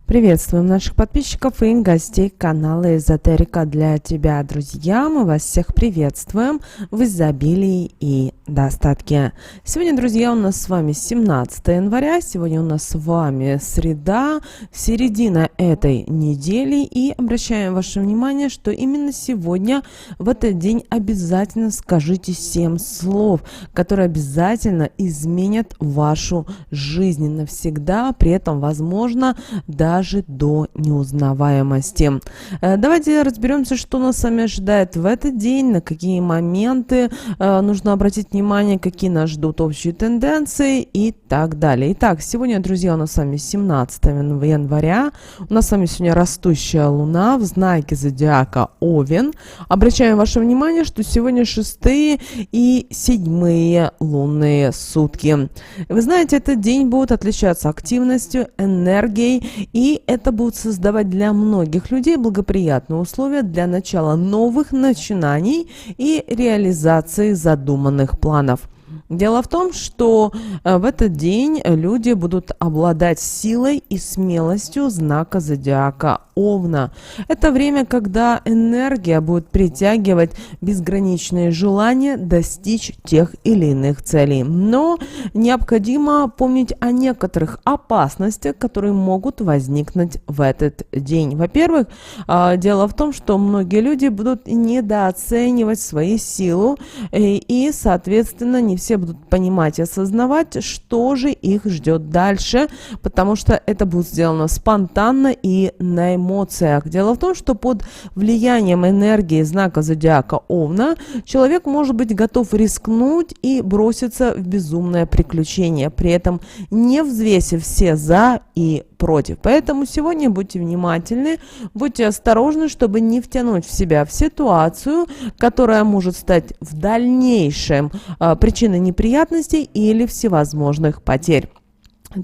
Приветствуем наших подписчиков и гостей канала Эзотерика для тебя, друзья. Мы вас всех приветствуем в изобилии и достатке. Сегодня, друзья, у нас с вами 17 января. Сегодня у нас с вами среда, середина этой недели. И обращаем ваше внимание, что именно сегодня, в этот день, обязательно скажите 7 слов, которые обязательно изменят вашу жизнь навсегда. При этом, возможно, даже до неузнаваемости. Давайте разберемся, что нас с вами ожидает в этот день, на какие моменты нужно обратить внимание, какие нас ждут общие тенденции и так далее. Итак, сегодня, друзья, у нас с вами 17 января. У нас с вами сегодня растущая луна в знаке зодиака Овен. Обращаем ваше внимание, что сегодня 6-е и 7-е лунные сутки. Вы знаете, этот день будет отличаться активностью, энергией, и это будет создавать для многих людей благоприятные условия для начала новых начинаний и реализации задуманных планов. Дело в том, что в этот день люди будут обладать силой и смелостью знака зодиака Овна. Это время, когда энергия будет притягивать безграничные желания достичь тех или иных целей. Но необходимо помнить о некоторых опасностях, которые могут возникнуть в этот день. Во-первых, дело в том, что многие люди будут недооценивать свои силы и, соответственно, не все будут понимать и осознавать, что же их ждет дальше, потому что это будет сделано спонтанно и на эмоциях. Дело в том, что под влиянием энергии знака зодиака Овна человек может быть готов рискнуть и броситься в безумное приключение, при этом не взвесив все за и против. Поэтому сегодня будьте внимательны, будьте осторожны, чтобы не втянуть в себя в ситуацию, которая может стать в дальнейшем причиной неприятностей или всевозможных потерь.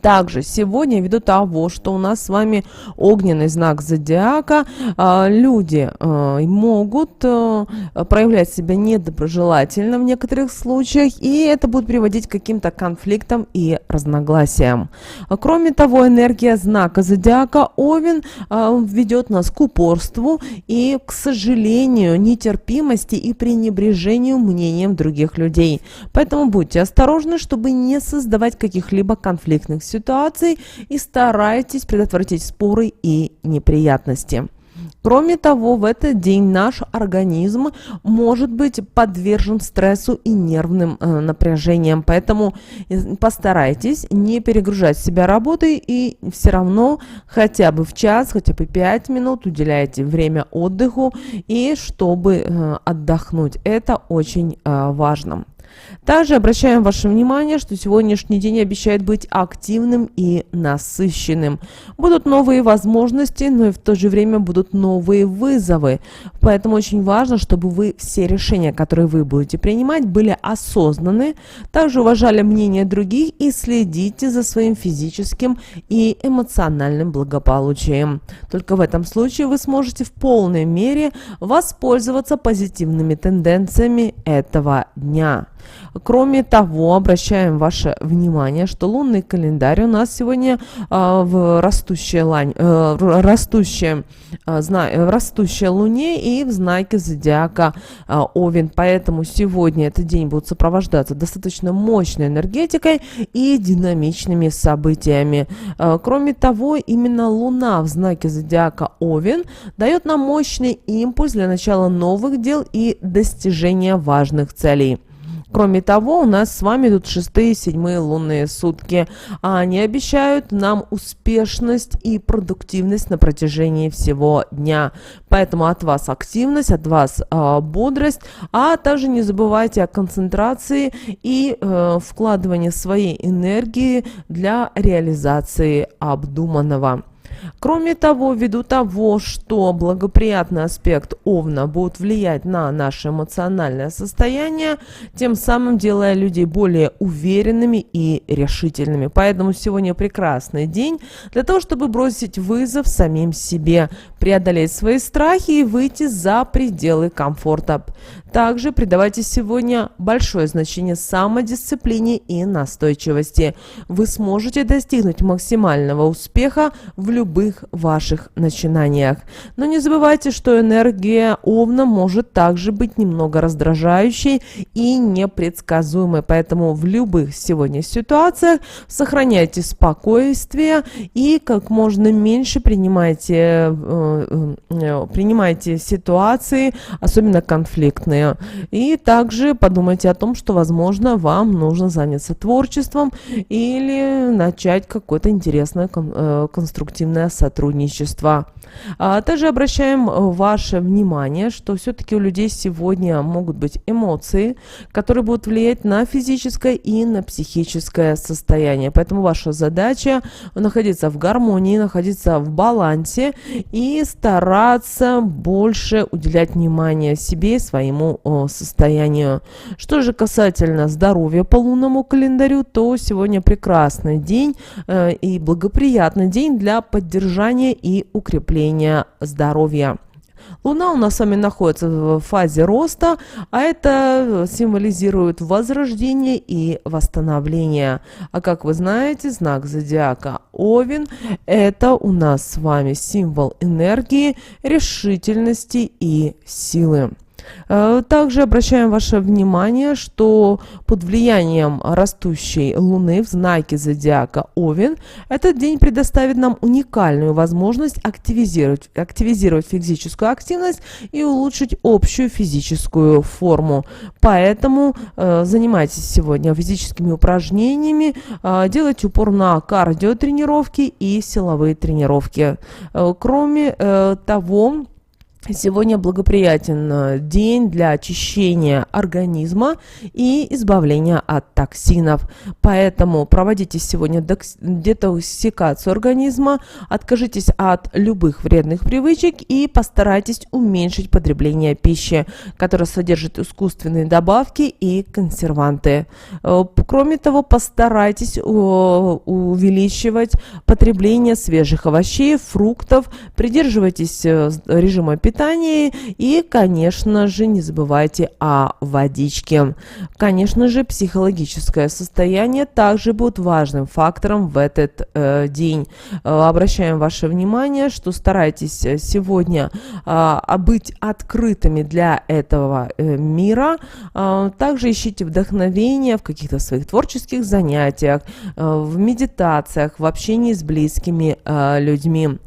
Также сегодня, ввиду того, что у нас с вами огненный знак зодиака, люди могут проявлять себя недоброжелательно в некоторых случаях, и это будет приводить к каким-то конфликтам и разногласиям. Кроме того, энергия знака зодиака Овен ведет нас к упорству и, к сожалению, нетерпимости и пренебрежению мнением других людей. Поэтому будьте осторожны, чтобы не создавать каких-либо конфликтных ситуаций и старайтесь предотвратить споры и неприятности. Кроме того, в этот день наш организм может быть подвержен стрессу и нервным напряжениям, поэтому постарайтесь не перегружать себя работой и все равно хотя бы в час, хотя бы 5 минут уделяйте время отдыху и чтобы отдохнуть. Это очень важно. Также обращаем ваше внимание, что сегодняшний день обещает быть активным и насыщенным. Будут новые возможности, но и в то же время будут новые вызовы. Поэтому очень важно, чтобы вы все решения, которые вы будете принимать, были осознанны, также уважали мнение других и следите за своим физическим и эмоциональным благополучием. Только в этом случае вы сможете в полной мере воспользоваться позитивными тенденциями этого дня. Кроме того, обращаем ваше внимание, что лунный календарь у нас сегодня в растущей луне и в знаке зодиака Овен. Поэтому сегодня этот день будет сопровождаться достаточно мощной энергетикой и динамичными событиями. Кроме того, именно луна в знаке зодиака Овен дает нам мощный импульс для начала новых дел и достижения важных целей. Кроме того, у нас с вами идут 6-е и 7-е лунные сутки. Они обещают нам успешность и продуктивность на протяжении всего дня. Поэтому от вас активность, от вас бодрость, а также не забывайте о концентрации и вкладывании своей энергии для реализации обдуманного. Кроме того, ввиду того, что благоприятный аспект Овна будет влиять на наше эмоциональное состояние, тем самым делая людей более уверенными и решительными. Поэтому сегодня прекрасный день для того, чтобы бросить вызов самим себе, преодолеть свои страхи и выйти за пределы комфорта. Также придавайте сегодня большое значение самодисциплине и настойчивости. Вы сможете достигнуть максимального успеха в любых ваших начинаниях. Но не забывайте, что энергия Овна может также быть немного раздражающей и непредсказуемой. Поэтому в любых сегодня ситуациях сохраняйте спокойствие и как можно меньше принимайте ситуации, особенно конфликтные. И также подумайте о том, что, возможно, вам нужно заняться творчеством или начать какое-то интересное конструктивное сотрудничество. Также обращаем ваше внимание, что все-таки у людей сегодня могут быть эмоции, которые будут влиять на физическое и на психическое состояние. Поэтому ваша задача находиться в гармонии, находиться в балансе и стараться больше уделять внимание себе и своему состоянию. Что же касательно здоровья по лунному календарю, то сегодня прекрасный день и благоприятный день для поддержания и укрепления здоровья. Луна у нас с вами находится в фазе роста, а это символизирует возрождение и восстановление. А как вы знаете, знак зодиака Овен – это у нас с вами символ энергии, решительности и силы. Также обращаем ваше внимание, что под влиянием растущей Луны в знаке зодиака Овен этот день предоставит нам уникальную возможность активизировать физическую активность и улучшить общую физическую форму. Поэтому занимайтесь сегодня физическими упражнениями, делайте упор на кардиотренировки и силовые тренировки. Кроме того, сегодня благоприятен день для очищения организма и избавления от токсинов. Поэтому проводите сегодня детоксикацию организма, откажитесь от любых вредных привычек и постарайтесь уменьшить потребление пищи, которая содержит искусственные добавки и консерванты. Кроме того, постарайтесь увеличивать потребление свежих овощей, фруктов, придерживайтесь режима питания и, конечно же, не забывайте о водичке. Конечно же, психологическое состояние также будет важным фактором в этот день. Обращаем ваше внимание, что старайтесь сегодня быть открытыми для этого мира. Также ищите вдохновение в каких-то своих творческих занятиях, в медитациях, в общении с близкими людьми.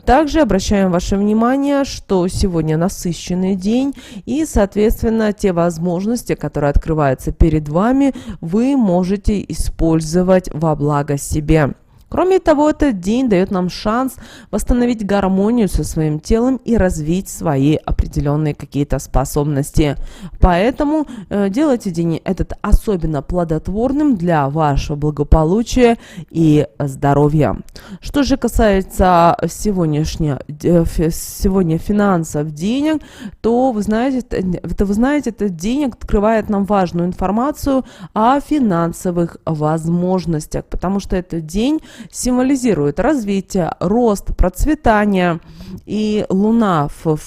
Также обращаем ваше внимание, что сегодня насыщенный день и, соответственно, те возможности, которые открываются перед вами, вы можете использовать во благо себе. Кроме того, этот день дает нам шанс восстановить гармонию со своим телом и развить свои определенные какие-то способности. Поэтому делайте день этот особенно плодотворным для вашего благополучия и здоровья. Что же касается сегодня финансов, денег, то вы знаете, этот день открывает нам важную информацию о финансовых возможностях, потому что этот день символизирует развитие, рост, процветание. И Луна в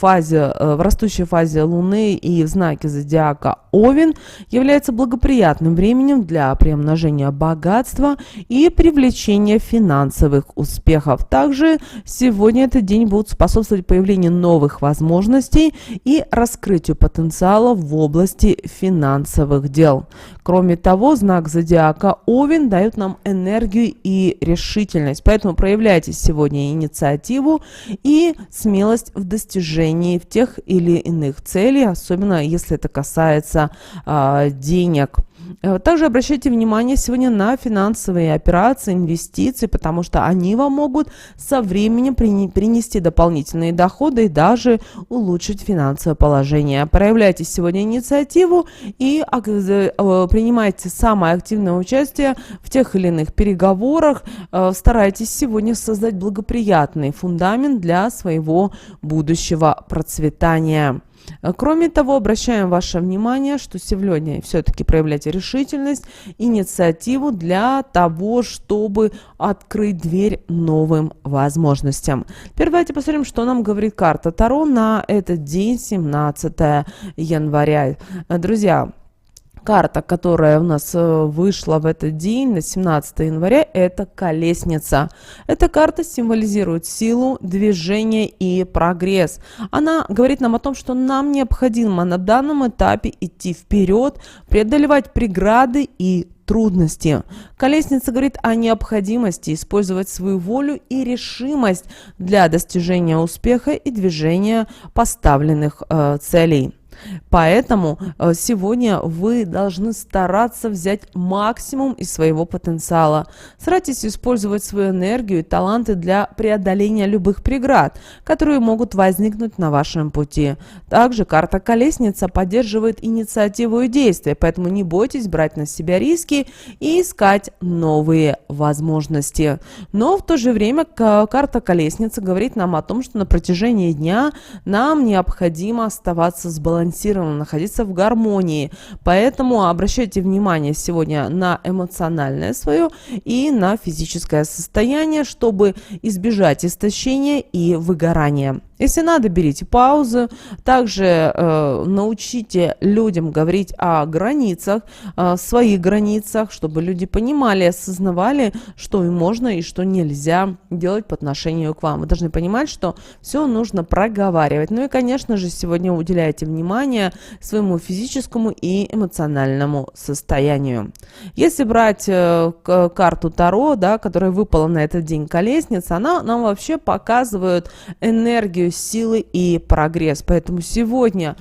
растущей фазе Луны и в знаке зодиака Овен является благоприятным временем для приумножения богатства и привлечения финансовых успехов. Также сегодня этот день будет способствовать появлению новых возможностей и раскрытию потенциала в области финансовых дел. Кроме того, знак зодиака Овен дает нам энергию и решительность, поэтому проявляйте сегодня инициативу и смелость в достижении тех или иных целей, особенно если это касается денег. Также обращайте внимание сегодня на финансовые операции, инвестиции, потому что они вам могут со временем принести дополнительные доходы и даже улучшить финансовое положение. Проявляйте сегодня инициативу и принимайте самое активное участие в тех или иных переговорах. Старайтесь сегодня создать благоприятный фундамент для своего будущего процветания. Кроме того, обращаем ваше внимание, что сегодня все-таки проявляйте решительность, инициативу для того, чтобы открыть дверь новым возможностям. Теперь давайте посмотрим, что нам говорит карта Таро на этот день, 17 января. Друзья, карта, которая у нас вышла в этот день, на 17 января, это колесница. Эта карта символизирует силу, движение и прогресс. Она говорит нам о том, что нам необходимо на данном этапе идти вперед, преодолевать преграды и трудности. Колесница говорит о необходимости использовать свою волю и решимость для достижения успеха и движения поставленных целей. Поэтому сегодня вы должны стараться взять максимум из своего потенциала. Старайтесь использовать свою энергию и таланты для преодоления любых преград, которые могут возникнуть на вашем пути. Также карта Колесница поддерживает инициативу и действия, поэтому не бойтесь брать на себя риски и искать новые возможности. Но в то же время карта Колесницы говорит нам о том, что на протяжении дня нам необходимо оставаться сбалансированным, находиться в гармонии. Поэтому обращайте внимание сегодня на эмоциональное свое и на физическое состояние, чтобы избежать истощения и выгорания. Если надо, берите паузу. Также научите людям говорить о границах, своих границах, чтобы люди понимали, осознавали, что им можно и что нельзя делать по отношению к вам. Вы должны понимать, что все нужно проговаривать. Ну и, конечно же, сегодня уделяйте внимание своему физическому и эмоциональному состоянию. Если брать карту Таро, да, которая выпала на этот день колесница, она нам вообще показывает энергию, силы и прогресс. Поэтому сегодня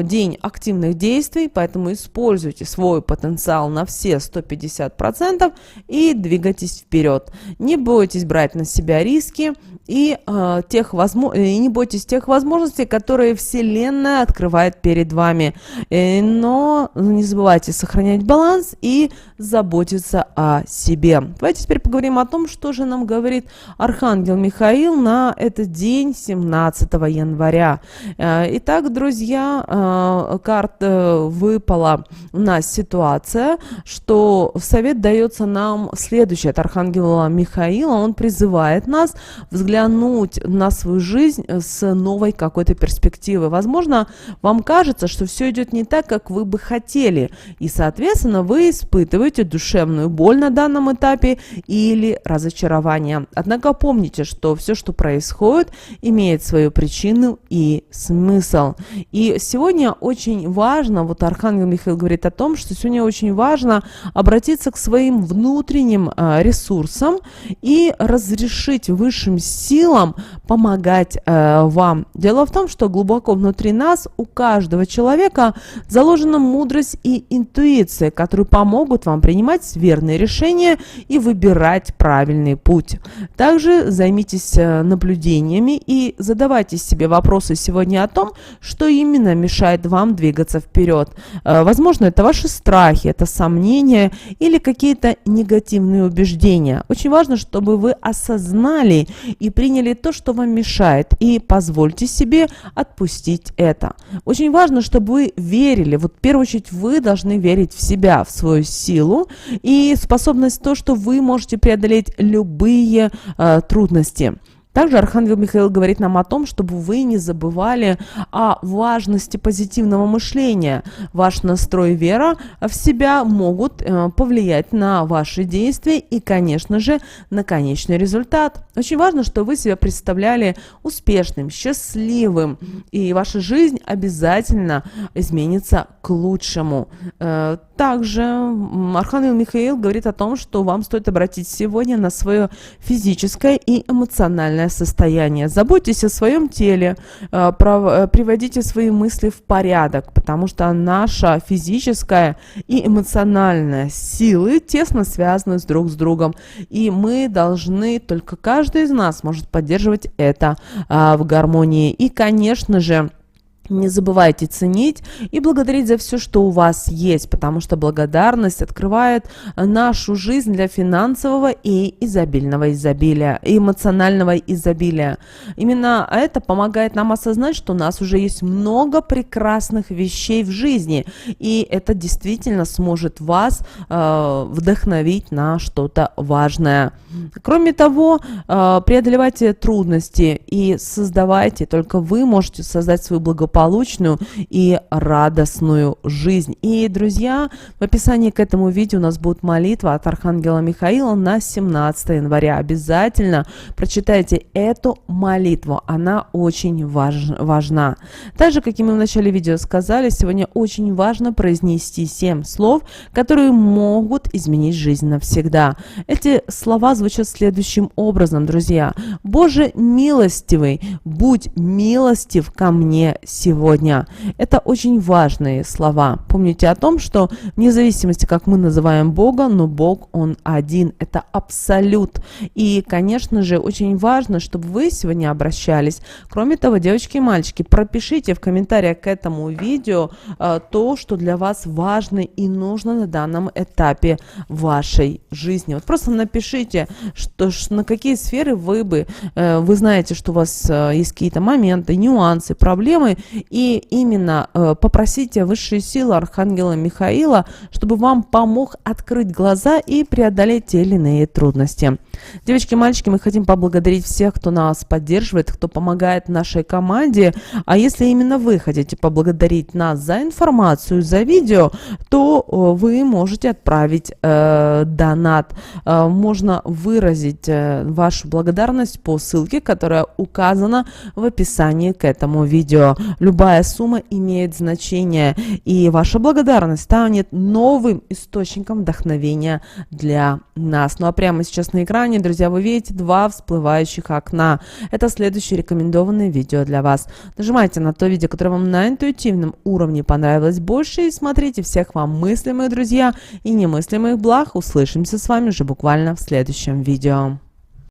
день активных действий, поэтому используйте свой потенциал на все 150% и двигайтесь вперед. Не бойтесь брать на себя риски и не бойтесь тех возможностей, которые Вселенная открывает перед вами. Но не забывайте сохранять баланс и заботиться о себе. Давайте теперь поговорим о том, что же нам говорит Архангел Михаил на этот день, 17 января. Итак, друзья, карта выпала у нас ситуация, что совет дается нам следующий от Архангела Михаила. Он призывает нас взглянуть на свою жизнь с новой какой-то перспективы. Возможно, вам кажется, что все идет не так, как вы бы хотели, и, соответственно, вы испытываете душевную боль на данном этапе или разочарование. Однако помните, что все, что происходит, имеет свою причину и смысл. И сегодня очень важно, вот Архангел Михаил говорит о том, что сегодня очень важно обратиться к своим внутренним ресурсам и разрешить высшим силам помогать вам. Дело в том, что глубоко внутри нас у каждого человека заложена мудрость и интуиция, которые помогут вам принимать верные решения и выбирать правильный путь. Также займитесь наблюдениями и задавайте себе вопросы сегодня о том, что именно мешает вам двигаться вперед. Возможно, это ваши страхи, это сомнения или какие-то негативные убеждения. Очень важно, чтобы вы осознали и приняли то, что вам мешает, и позвольте себе отпустить это. Очень важно, чтобы вы верили. Вот в первую очередь вы должны верить в себя, в свою силу и способность в то, что вы можете преодолеть любые трудности. Также Архангел Михаил говорит нам о том, чтобы вы не забывали о важности позитивного мышления. Ваш настрой и вера в себя могут повлиять на ваши действия и, конечно же, на конечный результат. Очень важно, чтобы вы себя представляли успешным, счастливым, и ваша жизнь обязательно изменится к лучшему. Также Архангел Михаил говорит о том, что вам стоит обратить сегодня на свое физическое и эмоциональное состояние. Заботьтесь о своем теле, приводите свои мысли в порядок, потому что наша физическая и эмоциональная силы тесно связаны друг с другом, и мы должны, только каждый из нас может поддерживать это в гармонии. И, конечно же, Не забывайте ценить и благодарить за все, что у вас есть, потому что благодарность открывает нашу жизнь для финансового и изобильного изобилия, и эмоционального изобилия. Именно это помогает нам осознать, что у нас уже есть много прекрасных вещей в жизни, и это действительно сможет вас вдохновить на что-то важное. Кроме того, преодолевайте трудности и создавайте, только вы можете создать свою благополучную и радостную жизнь. И, друзья, в описании к этому видео у нас будет молитва от Архангела Михаила на 17 января. Обязательно прочитайте эту молитву, она очень важна. Так же, как и мы в начале видео сказали, сегодня очень важно произнести 7 слов, которые могут изменить жизнь навсегда. Эти слова звучат следующим образом, друзья. «Боже милостивый, будь милостив ко мне сегодня». Это очень важные слова. Помните о том, что вне зависимости, как мы называем Бога, но Бог, Он один. Это абсолют. И, конечно же, очень важно, чтобы вы сегодня обращались. Кроме того, девочки и мальчики, пропишите в комментариях к этому видео то, что для вас важно и нужно на данном этапе вашей жизни. Вот просто напишите, на какие сферы вы знаете, что у вас есть какие-то моменты, нюансы, проблемы, и именно попросите высшие силы Архангела Михаила, чтобы вам помог открыть глаза и преодолеть те или иные трудности. Девочки и мальчики, мы хотим поблагодарить всех, кто нас поддерживает, кто помогает нашей команде. А если именно вы хотите поблагодарить нас за информацию, за видео, то вы можете отправить донат. Можно выразить вашу благодарность по ссылке, которая указана в описании к этому видео. Любая сумма имеет значение, и ваша благодарность станет новым источником вдохновения для нас. Ну а прямо сейчас на экране, друзья, вы видите 2 всплывающих окна. Это следующее рекомендованное видео для вас. Нажимайте на то видео, которое вам на интуитивном уровне понравилось больше, и смотрите. Всех вам мыслимых, друзья, и немыслимых благ. Услышимся с вами уже буквально в следующем видео.